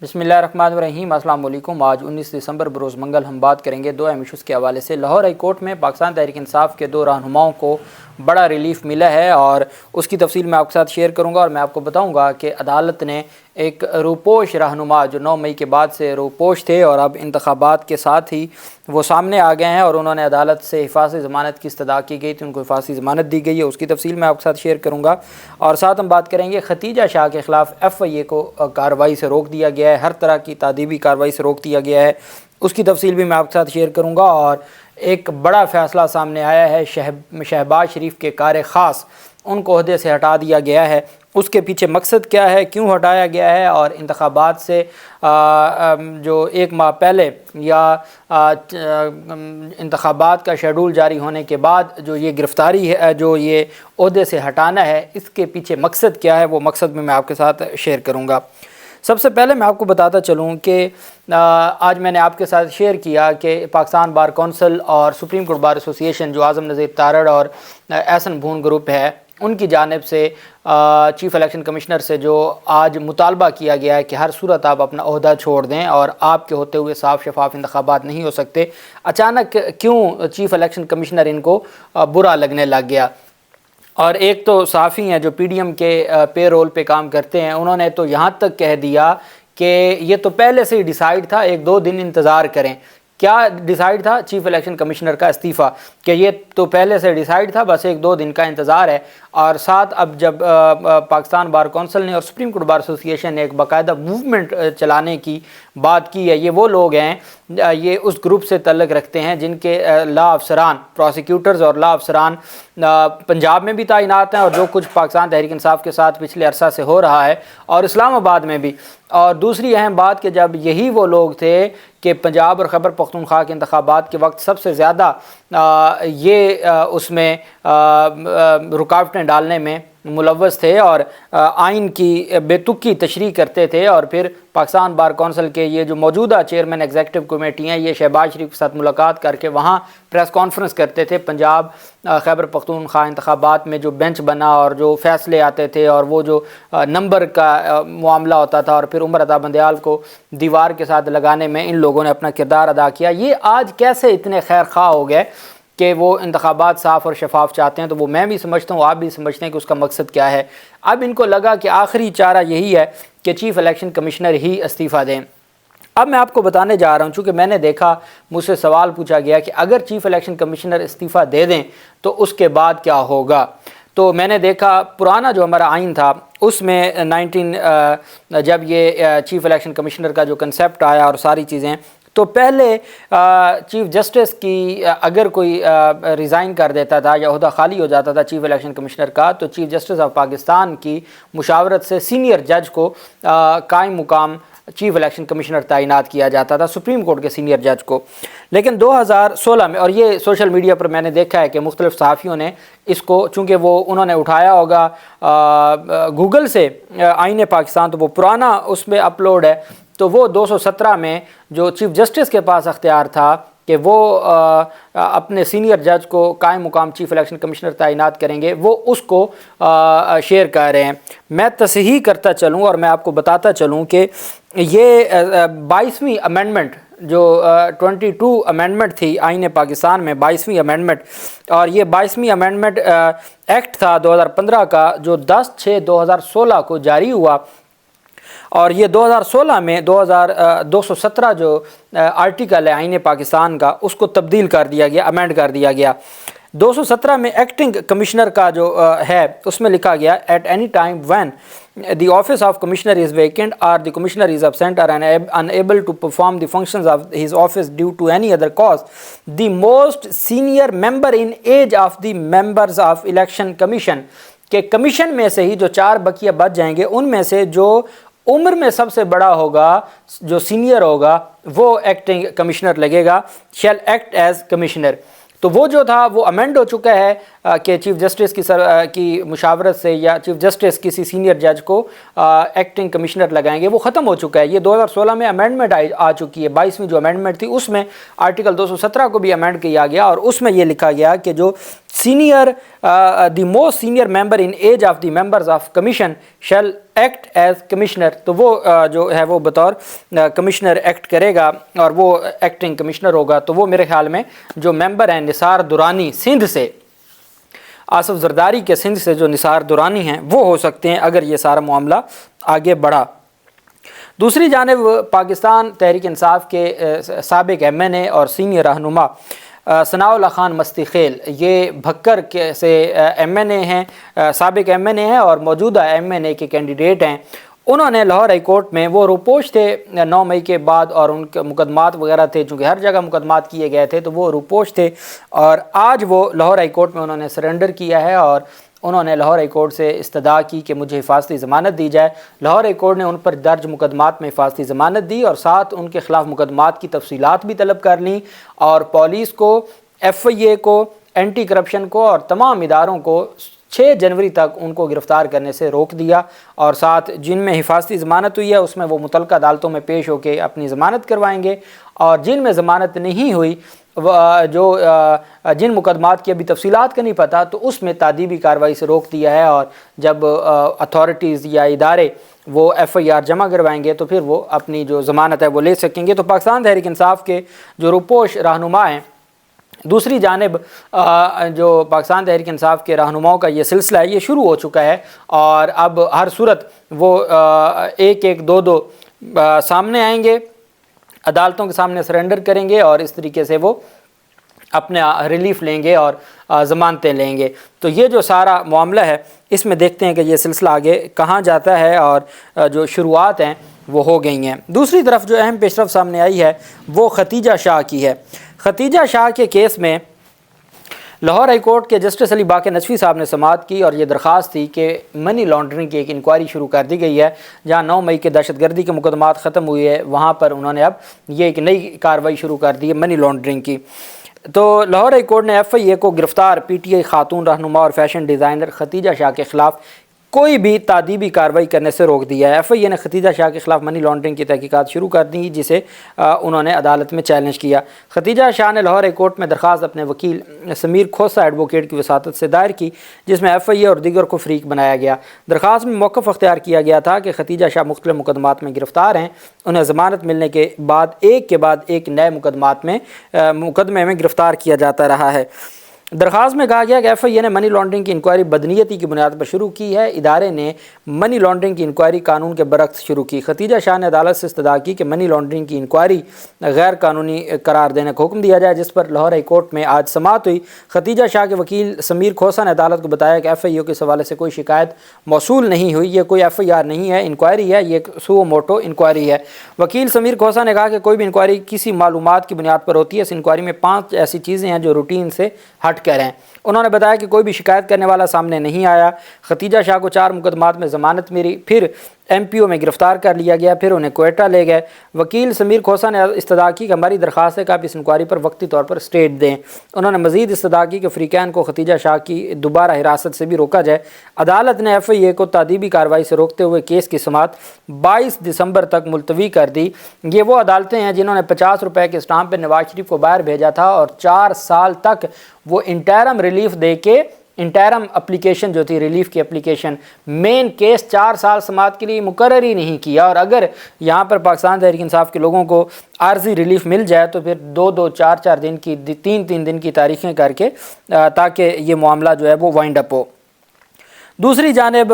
بسم اللہ الرحمن الرحیم۔ السلام علیکم۔ آج 19 دسمبر بروز منگل ہم بات کریں گے دو اہم ایشوز کے حوالے سے۔ لاہور ہائی کورٹ میں پاکستان تحریک انصاف کے دو رہنماؤں کو بڑا ریلیف ملا ہے اور اس کی تفصیل میں آپ کے ساتھ شیئر کروں گا، اور میں آپ کو بتاؤں گا کہ عدالت نے ایک روپوش رہنما جو 9 مئی کے بعد سے روپوش تھے اور اب انتخابات کے ساتھ ہی وہ سامنے آ گئے ہیں، اور انہوں نے عدالت سے حفاظتی ضمانت کی استدعا کی گئی تھی، ان کو حفاظتی ضمانت دی گئی ہے، اس کی تفصیل میں آپ کے ساتھ شیئر کروں گا۔ اور ساتھ ہم بات کریں گے ختیجہ شاہ کے خلاف FIA کو کارروائی سے روک دیا گیا ہے، ہر طرح کی تعدیبی کارروائی سے روک دیا گیا ہے، اس کی تفصیل بھی میں آپ کے ساتھ شیئر کروں گا۔ اور ایک بڑا فیصلہ سامنے آیا ہے، شہباز شریف کے کار خاص ان کو عہدے سے ہٹا دیا گیا ہے، اس کے پیچھے مقصد کیا ہے، کیوں ہٹایا گیا ہے، اور انتخابات سے جو 1 ماہ پہلے یا انتخابات کا شیڈول جاری ہونے کے بعد جو یہ گرفتاری ہے، جو یہ عہدے سے ہٹانا ہے، اس کے پیچھے مقصد کیا ہے، وہ مقصد میں آپ کے ساتھ شیئر کروں گا۔ سب سے پہلے میں آپ کو بتاتا چلوں کہ آج میں نے آپ کے ساتھ شیئر کیا کہ پاکستان بار کونسل اور سپریم کورٹ بار ایسوسی ایشن جو اعظم نذیر تارڑ اور احسن بھون گروپ ہے، ان کی جانب سے چیف الیکشن کمشنر سے جو آج مطالبہ کیا گیا ہے کہ ہر صورت آپ اپنا عہدہ چھوڑ دیں اور آپ کے ہوتے ہوئے صاف شفاف انتخابات نہیں ہو سکتے۔ اچانک کیوں چیف الیکشن کمشنر ان کو برا لگنے لگ گیا؟ اور ایک تو صحافی ہیں جو PDM کے پے رول پہ کام کرتے ہیں، انہوں نے تو یہاں تک کہہ دیا کہ یہ تو پہلے سے ہی ڈیسائیڈ تھا، 1-2 دن انتظار کریں۔ کیا ڈیسائیڈ تھا؟ چیف الیکشن کمشنر کا استعفیٰ، کہ یہ تو پہلے سے ڈیسائیڈ تھا، بس 1-2 دن کا انتظار ہے۔ اور ساتھ اب جب پاکستان بار کونسل نے اور سپریم کورٹ بار ایسوسی ایشن نے ایک باقاعدہ موومنٹ چلانے کی بات کی ہے، یہ وہ لوگ ہیں، یہ اس گروپ سے تعلق رکھتے ہیں جن کے لا افسران، پروسیکیوٹرز اور لا افسران پنجاب میں بھی تعینات ہیں، اور جو کچھ پاکستان تحریک انصاف کے ساتھ پچھلے عرصہ سے ہو رہا ہے، اور اسلام آباد میں بھی۔ اور دوسری اہم بات کہ جب یہی وہ لوگ تھے کہ پنجاب اور خیبر پختونخوا کے انتخابات کے وقت سب سے زیادہ یہ اس میں رکاوٹیں ڈالنے میں ملوث تھے اور آئین کی بے تکی تشریح کرتے تھے، اور پھر پاکستان بار کونسل کے یہ جو موجودہ چیئرمین ایگزیکٹو کمیٹی ہیں، یہ شہباز شریف کے ساتھ ملاقات کر کے وہاں پریس کانفرنس کرتے تھے۔ پنجاب خیبر پختونخوا انتخابات میں جو بینچ بنا اور جو فیصلے آتے تھے اور وہ جو نمبر کا معاملہ ہوتا تھا، اور پھر عمر عطا بندیال کو دیوار کے ساتھ لگانے میں ان لوگوں نے اپنا کردار ادا کیا۔ یہ آج کیسے اتنے خیر خواہ ہو گئے کہ وہ انتخابات صاف اور شفاف چاہتے ہیں؟ تو وہ میں بھی سمجھتا ہوں، آپ بھی سمجھتے ہیں کہ اس کا مقصد کیا ہے۔ اب ان کو لگا کہ آخری چارہ یہی ہے کہ چیف الیکشن کمشنر ہی استعفیٰ دیں۔ اب میں آپ کو بتانے جا رہا ہوں، چونکہ میں نے دیکھا، مجھ سے سوال پوچھا گیا کہ اگر چیف الیکشن کمشنر استعفیٰ دے دیں تو اس کے بعد کیا ہوگا؟ تو میں نے دیکھا پرانا جو ہمارا آئین تھا اس میں جب یہ چیف الیکشن کمشنر کا جو کنسیپٹ آیا اور ساری چیزیں، تو پہلے چیف جسٹس کی اگر کوئی ریزائن کر دیتا تھا یا عہدہ خالی ہو جاتا تھا چیف الیکشن کمشنر کا، تو چیف جسٹس آف پاکستان کی مشاورت سے سینئر جج کو قائم مقام چیف الیکشن کمشنر تعینات کیا جاتا تھا، سپریم کورٹ کے سینئر جج کو۔ لیکن 2016 میں، اور یہ سوشل میڈیا پر میں نے دیکھا ہے کہ مختلف صحافیوں نے اس کو، چونکہ وہ انہوں نے اٹھایا ہوگا گوگل سے آئین پاکستان، تو وہ پرانا اس میں اپلوڈ ہے، تو وہ 217 میں جو چیف جسٹس کے پاس اختیار تھا کہ وہ اپنے سینئر جج کو قائم مقام چیف الیکشن کمشنر تعینات کریں گے، وہ اس کو شیئر کر رہے ہیں۔ میں تصحیح کرتا چلوں اور میں آپ کو بتاتا چلوں کہ یہ 22ویں امینڈمنٹ جو 22 امینڈمنٹ تھی آئین پاکستان میں، 22ویں امینڈمنٹ، اور یہ 22ویں امینڈمنٹ ایکٹ تھا 2015 کا جو 10/6/2016 کو جاری ہوا، اور یہ 2016 میں 217 جو آرٹیکل ہے آئین پاکستان کا، اس کو تبدیل کر دیا گیا، امینڈ کر دیا گیا۔ 217 میں ایکٹنگ کمشنر کا جو ہے اس میں لکھا گیا at any time when the office of commissioner is vacant اور the commissioner is absent or unable to perform the functions of his office due to any other cause, the most senior member in age of the members of election commission، کہ commission میں سے ہی جو 4 بقیہ بچ جائیں گے، ان میں سے جو عمر میں سب سے بڑا ہوگا، جو سینئر ہوگا، وہ ایکٹنگ کمشنر لگے گا، شیل ایکٹ ایز کمشنر۔ تو وہ جو تھا وہ امینڈ ہو چکا ہے کہ چیف جسٹس کی مشاورت سے یا چیف جسٹس کسی سینئر جج کو ایکٹنگ کمشنر لگائیں گے، وہ ختم ہو چکا ہے۔ یہ 2016 میں امینڈمنٹ آ چکی ہے، 22ویں جو امینڈمنٹ تھی اس میں آرٹیکل 217 کو بھی امینڈ کیا گیا، اور اس میں یہ لکھا گیا کہ جو the most senior member in age of the members of commission shall act as commissioner, تو وہ جو ہے وہ بطور کمشنر ایکٹ کرے گا اور وہ ایکٹنگ کمشنر ہوگا۔ تو وہ میرے خیال میں جو ممبر ہیں نثار درانی سندھ سے، آصف زرداری کے سندھ سے جو نثار درانی ہیں وہ ہو سکتے ہیں اگر یہ سارا معاملہ آگے بڑھا۔ دوسری جانب پاکستان تحریک انصاف کے سابق ایم این اے اور سینئر رہنما ثناء اللہ خان مستی خیل، یہ بھکر کے سے ایم این اے ہیں، سابق ایم این اے ہیں اور موجودہ ایم این اے کے کینڈیڈیٹ ہیں۔ انہوں نے لاہور ہائی کورٹ میں، وہ روپوش تھے 9 مئی کے بعد اور ان کے مقدمات وغیرہ تھے، چونکہ ہر جگہ مقدمات کیے گئے تھے تو وہ روپوش تھے، اور آج وہ لاہور ہائی کورٹ میں انہوں نے سرنڈر کیا ہے اور انہوں نے لاہور ہائی کورٹ سے استدعا کی کہ مجھے حفاظتی ضمانت دی جائے۔ لاہور ہائی کورٹ نے ان پر درج مقدمات میں حفاظتی ضمانت دی اور ساتھ ان کے خلاف مقدمات کی تفصیلات بھی طلب کر لیں، اور پولیس کو، ایف آئی اے کو، اینٹی کرپشن کو اور تمام اداروں کو 6 جنوری تک ان کو گرفتار کرنے سے روک دیا، اور ساتھ جن میں حفاظتی ضمانت ہوئی ہے اس میں وہ متعلقہ عدالتوں میں پیش ہو کے اپنی ضمانت کروائیں گے، اور جن میں ضمانت نہیں ہوئی، جو جن مقدمات کی ابھی تفصیلات کا نہیں پتہ، تو اس میں تعدیبی کارروائی سے روک دیا ہے، اور جب اتھارٹیز یا ادارے وہ ایف آئی آر جمع کروائیں گے تو پھر وہ اپنی جو ضمانت ہے وہ لے سکیں گے۔ تو پاکستان تحریک انصاف کے جو روپوش رہنما ہیں، دوسری جانب جو پاکستان تحریک انصاف کے رہنماؤں کا یہ سلسلہ ہے یہ شروع ہو چکا ہے، اور اب ہر صورت وہ ایک ایک دو سامنے آئیں گے، عدالتوں کے سامنے سرنڈر کریں گے، اور اس طریقے سے وہ اپنا ریلیف لیں گے اور ضمانتیں لیں گے۔ تو یہ جو سارا معاملہ ہے اس میں دیکھتے ہیں کہ یہ سلسلہ آگے کہاں جاتا ہے، اور جو شروعات ہیں وہ ہو گئی ہیں۔ دوسری طرف جو اہم پیش رفت سامنے آئی ہے وہ ختیجہ شاہ کی ہے۔ ختیجہ شاہ کے کیس میں لاہور ہائی کورٹ کے جسٹس علی باقر نجفی صاحب نے سماعت کی، اور یہ درخواست تھی کہ منی لانڈرنگ کی ایک انکوائری شروع کر دی گئی ہے، جہاں 9 مئی کے دہشت گردی کے مقدمات ختم ہوئے ہیں، وہاں پر انہوں نے اب یہ ایک نئی کارروائی شروع کر دی ہے منی لانڈرنگ کی۔ تو لاہور ہائی کورٹ نے ایف آئی اے کو گرفتار پی ٹی آئی خاتون رہنما اور فیشن ڈیزائنر ختیجہ شاہ کے خلاف کوئی بھی تعدیبی کارروائی کرنے سے روک دیا ہے۔ ایف آئی اے نے ختیجہ شاہ کے خلاف منی لانڈرنگ کی تحقیقات شروع کر دی، جسے انہوں نے عدالت میں چیلنج کیا۔ ختیجہ شاہ نے لاہور ہائی کورٹ میں درخواست اپنے وکیل سمیر کھوسہ ایڈوکیٹ کی وساطت سے دائر کی، جس میں ایف آئی اے اور دیگر کو فریق بنایا گیا۔ درخواست میں موقف اختیار کیا گیا تھا کہ ختیجہ شاہ مختلف مقدمات میں گرفتار ہیں، انہیں ضمانت ملنے کے بعد ایک کے بعد ایک نئے مقدمے میں گرفتار کیا جاتا رہا ہے۔ درخواست میں کہا گیا کہ ایف آئی اے نے منی لانڈرنگ کی انکوائری بدنیتی کی بنیاد پر شروع کی ہے۔ ادارے نے منی لانڈرنگ کی انکوائری قانون کے برعکس شروع کی۔ ختیجہ شاہ نے عدالت سے استدعا کی کہ منی لانڈرنگ کی انکوائری غیر قانونی قرار دینے کا حکم دیا جائے، جس پر لاہور ہائی کورٹ میں آج سماعت ہوئی۔ ختیجہ شاہ کے وکیل سمیر کھوسہ نے عدالت کو بتایا کہ ایف آئی اے کے حوالے سے کوئی شکایت موصول نہیں ہوئی، یہ کوئی ایف آئی آر نہیں ہے، انکوائری ہے، یہ ایک سو موٹو انکوائری ہے۔ وکیل سمیر کھوسہ نے کہا کہ کوئی بھی انکوائری کسی معلومات کی بنیاد پر ہوتی ہے، اس انکوائری میں 5 ایسی چیزیں ہیں جو روٹین سے ہٹ کر ہیں۔ انہوں نے بتایا کہ کوئی بھی شکایت کرنے والا سامنے نہیں آیا۔ ختیجہ شاہ کو 4 مقدمات میں ضمانت ملی، پھر ایم پی او میں گرفتار کر لیا گیا، پھر انہیں کوئٹہ لے گئے۔ وکیل سمیر کھوسہ نے استدعا کی کہ ہماری درخواست ہے کہ آپ اس انکوائری پر وقتی طور پر اسٹیٹ دیں۔ انہوں نے مزید استدعا کی کہ فریقین کو ختیجہ شاہ کی دوبارہ حراست سے بھی روکا جائے۔ عدالت نے ایف آئی اے کو تعدیبی کارروائی سے روکتے ہوئے کیس کی سماعت 22 دسمبر تک ملتوی کر دی۔ یہ وہ عدالتیں ہیں جنہوں نے 50 روپے کے اسٹامپ پہ نواز شریف کو باہر بھیجا تھا، اور 4 سال تک وہ انٹرم ریلیف دے کے، انٹرم اپلیکیشن جو تھی ریلیف کی اپلیکیشن، مین کیس 4 سال سماعت کے لیے مقرر ہی نہیں کیا، اور اگر یہاں پر پاکستان تحریک انصاف کے لوگوں کو عارضی ریلیف مل جائے تو پھر 2-2 4-4 دن کی 3-3 دن کی تاریخیں کر کے تاکہ یہ معاملہ جو ہے وہ وائنڈ اپ ہو۔ دوسری جانب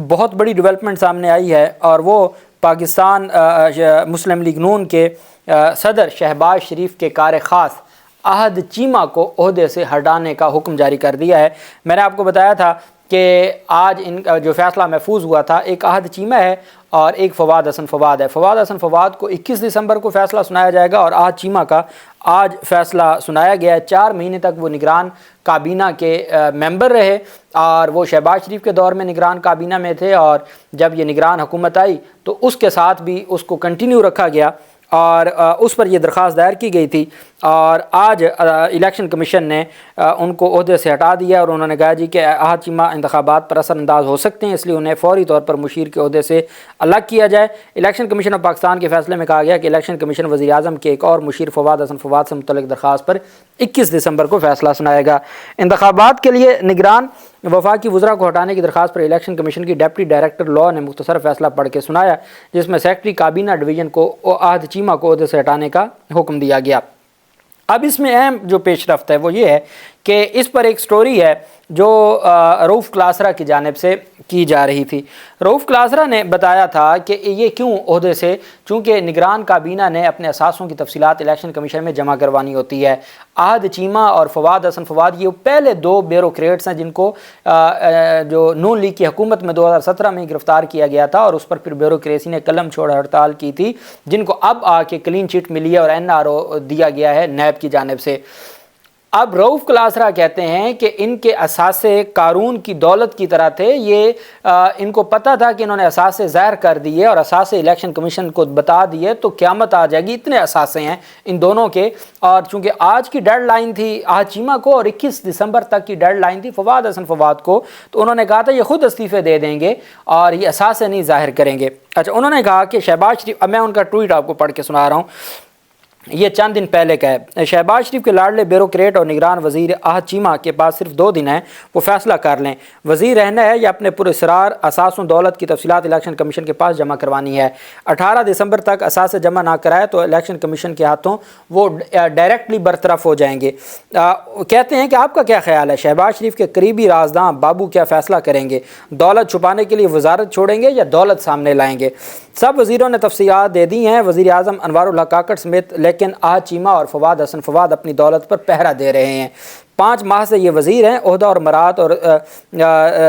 بہت بڑی ڈیولپمنٹ سامنے آئی ہے، اور وہ پاکستان مسلم لیگ نون کے صدر شہباز شریف کے کار خاص احد چیمہ کو عہدے سے ہٹانے کا حکم جاری کر دیا ہے۔ میں نے آپ کو بتایا تھا کہ آج ان کا جو فیصلہ محفوظ ہوا تھا، ایک احد چیمہ ہے اور ایک فواد حسن فواد ہے۔ فواد حسن فواد کو 21 دسمبر کو فیصلہ سنایا جائے گا، اور احد چیمہ کا آج فیصلہ سنایا گیا ہے۔ 4 مہینے تک وہ نگران کابینہ کے ممبر رہے، اور وہ شہباز شریف کے دور میں نگران کابینہ میں تھے، اور جب یہ نگران حکومت آئی تو اس کے ساتھ بھی اس کو کنٹینیو رکھا گیا، اور اس پر یہ درخواست دائر کی گئی تھی۔ اور آج الیکشن کمیشن نے ان کو عہدے سے ہٹا دیا اور انہوں نے کہا جی کہ احد چیمہ انتخابات پر اثر انداز ہو سکتے ہیں، اس لیے انہیں فوری طور پر مشیر کے عہدے سے الگ کیا جائے۔ الیکشن کمیشن آف پاکستان کے فیصلے میں کہا گیا کہ الیکشن کمیشن وزیر اعظم کے ایک اور مشیر فواد حسن فواد سے متعلق درخواست پر 21 دسمبر کو فیصلہ سنائے گا۔ انتخابات کے لیے نگران وفاقی وزراء کو ہٹانے کی درخواست پر الیکشن کمیشن کی ڈپٹی ڈائریکٹر لاء نے مختصر فیصلہ پڑھ کے سنایا، جس میں سیکرٹری کابینہ ڈویژن کو احد چیمہ کو عہدے سے ہٹانے کا حکم دیا گیا۔ اب اس میں اہم جو پیش رفت ہے وہ یہ ہے کہ اس پر ایک سٹوری ہے جو رؤف کلاسرا کی جانب سے کی جا رہی تھی۔ رؤف کلاسرا نے بتایا تھا کہ یہ کیوں عہدے سے، چونکہ نگران کابینہ نے اپنے اثاثوں کی تفصیلات الیکشن کمیشن میں جمع کروانی ہوتی ہے۔ احد چیمہ اور فواد حسن فواد یہ پہلے دو بیوروکریٹس ہیں جن کو جو نون لیگ کی حکومت میں 2017 میں گرفتار کیا گیا تھا اور اس پر پھر بیوروکریسی نے قلم چھوڑ ہڑتال کی تھی، جن کو اب آ کے کلین چٹ ملی ہے اور NRO دیا گیا ہے نیب کی جانب سے۔ اب رؤف کلاسرا کہتے ہیں کہ ان کے اثاثے قارون کی دولت کی طرح تھے، یہ ان کو پتہ تھا کہ انہوں نے اثاثے ظاہر کر دیے اور اثاثے الیکشن کمیشن کو بتا دیے تو قیامت آ جائے گی، اتنے اثاثے ہیں ان دونوں کے۔ اور چونکہ آج کی ڈیڈ لائن تھی احد چیمہ کو اور 21 دسمبر تک کی ڈیڈ لائن تھی فواد حسن فواد کو، تو انہوں نے کہا تھا یہ خود استعفے دے دیں گے اور یہ اثاثے نہیں ظاہر کریں گے۔ اچھا، انہوں نے کہا کہ شہباز شریف، اب میں ان کا ٹویٹ آپ کو پڑھ کے سنا رہا ہوں، یہ چند دن پہلے کا ہے۔ شہباز شریف کے لاڈلے بیوروکریٹ اور نگران وزیر احد چیمہ کے پاس صرف 2 دن ہیں، وہ فیصلہ کر لیں، وزیر رہنا ہے یا اپنے پراسرار اثاثوں دولت کی تفصیلات الیکشن کمیشن کے پاس جمع کروانی ہے۔ 18 دسمبر تک اثاثے جمع نہ کرائے تو الیکشن کمیشن کے ہاتھوں وہ ڈائریکٹلی برطرف ہو جائیں گے۔ کہتے ہیں کہ آپ کا کیا خیال ہے، شہباز شریف کے قریبی رازداں بابو کیا فیصلہ کریں گے، دولت چھپانے کے لیے وزارت چھوڑیں گے یا دولت سامنے لائیں گے؟ سب وزیروں نے تفصیلات دے دی ہیں، وزیر اعظم انوار الحق کاکڑ سمیت، لیکن احد چیمہ اور فواد حسن فواد اپنی دولت پر پہرا دے رہے ہیں۔ 5 ماہ سے یہ وزیر ہیں، عہدہ اور مراد اور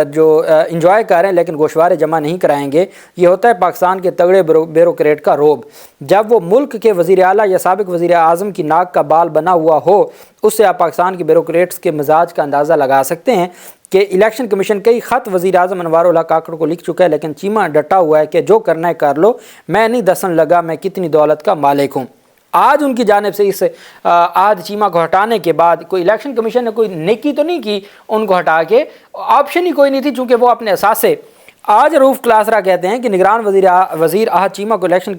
جو انجوائے کر رہے ہیں لیکن گوشوارے جمع نہیں کرائیں گے۔ یہ ہوتا ہے پاکستان کے تگڑے بیوروکریٹ کا روب، جب وہ ملک کے وزیر اعلیٰ یا سابق وزیر اعظم کی ناک کا بال بنا ہوا ہو، اس سے آپ پاکستان کے بیوروکریٹس کے مزاج کا اندازہ لگا سکتے ہیں کہ الیکشن کمیشن کئی خط وزیر اعظم انوار الحق کاکڑ کو لکھ چکا ہے، لیکن چیمہ ڈٹا ہوا ہے کہ جو کرنا ہے کر لو، میں نہیں دسن لگا میں کتنی دولت کا مالک ہوں۔ آج ان کی جانب سے اس احد چیمہ کو ہٹانے کے بعد کوئی الیکشن کمیشن نے کوئی نیکی تو نہیں کی ان کو ہٹا کے، آپشن ہی کوئی نہیں تھی چونکہ وہ اپنے اثاثے۔ آج رؤف کلاسرا کہتے ہیں کہ نگران وزیر احد چیمہ کو الیکشن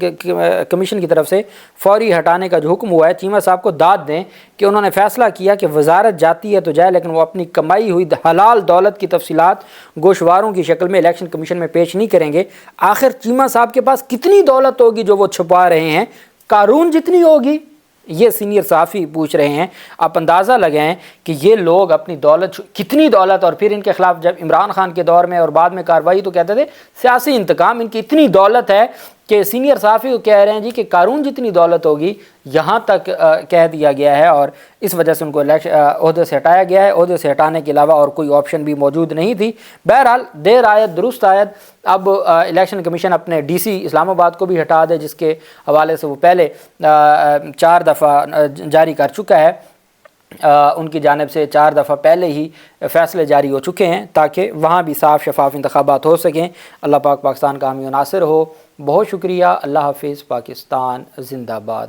کمیشن کی طرف سے فوری ہٹانے کا جو حکم ہوا ہے، چیمہ صاحب کو داد دیں کہ انہوں نے فیصلہ کیا کہ وزارت جاتی ہے تو جائے، لیکن وہ اپنی کمائی ہوئی حلال دولت کی تفصیلات گوشواروں کی شکل میں الیکشن کمیشن میں پیش نہیں کریں گے۔ آخر چیمہ صاحب کے پاس کتنی دولت ہوگی جو وہ چھپا رہے ہیں؟ قارون جتنی ہوگی؟ یہ سینئر صحافی پوچھ رہے ہیں۔ آپ اندازہ لگائیں کہ یہ لوگ اپنی دولت کتنی دولت، اور پھر ان کے خلاف جب عمران خان کے دور میں اور بعد میں کارروائی تو کہتے تھے سیاسی انتقام، ان کی اتنی دولت ہے کہ سینئر صحافی کو کہہ رہے ہیں جی کہ قارون جتنی دولت ہوگی، یہاں تک کہہ دیا گیا ہے، اور اس وجہ سے ان کو عہدے سے ہٹایا گیا ہے۔ عہدے سے ہٹانے کے علاوہ اور کوئی آپشن بھی موجود نہیں تھی۔ بہرحال دیر آید درست آید، اب الیکشن کمیشن اپنے DC اسلام آباد کو بھی ہٹا دے، جس کے حوالے سے وہ پہلے 4 دفعہ جاری کر چکا ہے، ان کی جانب سے 4 دفعہ پہلے ہی فیصلے جاری ہو چکے ہیں تاکہ وہاں بھی صاف شفاف انتخابات ہو سکیں۔ اللہ پاک پاکستان کا حامی و ناصر ہو۔ بہت شکریہ۔ اللہ حافظ۔ پاکستان زندہ باد۔